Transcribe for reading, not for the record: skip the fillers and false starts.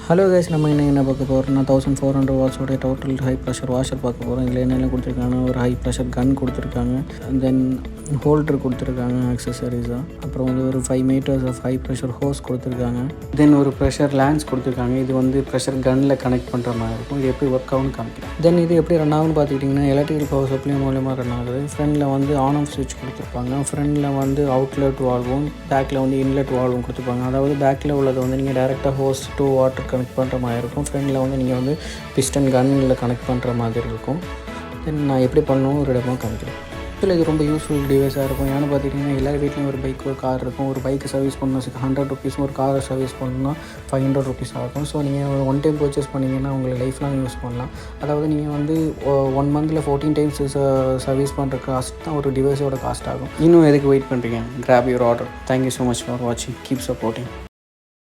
Hello guys, நம்ம என்ன பார்க்க போகிறோம்னா 1400 வாட்ஸோடைய டோட்டல் ஹை ப்ரெஷர் வாஷர் பார்க்க போகிறோம். இதில் என்னென்ன கொடுத்துருக்காங்கன்னா, ஒரு ஹை ப்ரெஷர் கன் கொடுத்துருக்காங்க, தென் ஹோல்டர் கொடுத்துருக்காங்க ஆக்சசரிஸாக. அப்புறம் வந்து ஒரு 5 metres of high pressure hose கொடுத்துருக்காங்க. தென் ஒரு ப்ரெஷர் லேன்ஸ் கொடுத்துருக்காங்க. இது வந்து ப்ரெஷர் கன்னில் கனெக்ட் பண்ணுற மாதிரி இருக்கும். இது எப்படி ஒர்க் ஆகும்னு காமிக்கிறேன். தென் இது எப்படி ரன் ஆகுன்னு பார்த்துக்கிட்டிங்கன்னா, எலக்ட்ரிக்கல் பவர் சப்ளை மூலமாக ரன் ஆகுது. ஃப்ரண்டில் வந்து ஆன் ஆஃப் ஸ்விட்ச் கொடுத்துருப்பாங்க. ஃப்ரண்டில் வந்து அவுட்லெட் வால்வும், பேக்கில் வந்து இன்லெட் வால்வும் கொடுத்துருப்பாங்க. அதாவது பேக்கில் உள்ளது வந்து நீங்கள் டேரெக்டாக ஹோஸ் டு வாட்டர் கனெக்ட் பண்ணுற மாதிரி இருக்கும். ஃப்ரண்டில் வந்து நீங்கள் வந்து பிஸ்டன் கன்னில் கனெக்ட் பண்ணுற மாதிரி இருக்கும். தென் நான் எப்படி பண்ணணும் ஒரு இடமா காமிக்கிறேன். இதில் இது ரொம்ப யூஸ்ஃபுல் டிவைஸாக இருக்கும். ஏன்னு பார்த்திங்கன்னா, எல்லா வீட்லேயும் ஒரு பைக் ஒரு கார் இருக்கும். ஒரு பைக்கு சர்வீஸ் பண்ணணும் 100 ருபீஸ், ஒரு காரை சர்வீஸ் பண்ணணும்னா 500 ருபீஸ் ஆகும். ஸோ நீங்கள் ஒரு ஒன் டைம் பர்ச்சேஸ் பண்ணிங்கன்னா உங்களுக்கு லைஃப் லாங் யூஸ் பண்ணலாம். அதாவது நீங்கள் வந்து 1 மந்தில் 14 டைம்ஸ் சர்வீஸ் பண்ணுற காஸ்ட் தான் ஒரு டிவைஸோட காஸ்ட் ஆகும். இன்னும் எதுக்கு வெயிட் பண்ணுறீங்க? Grab your order. Thank you so much for வாட்சிங். Keep supporting.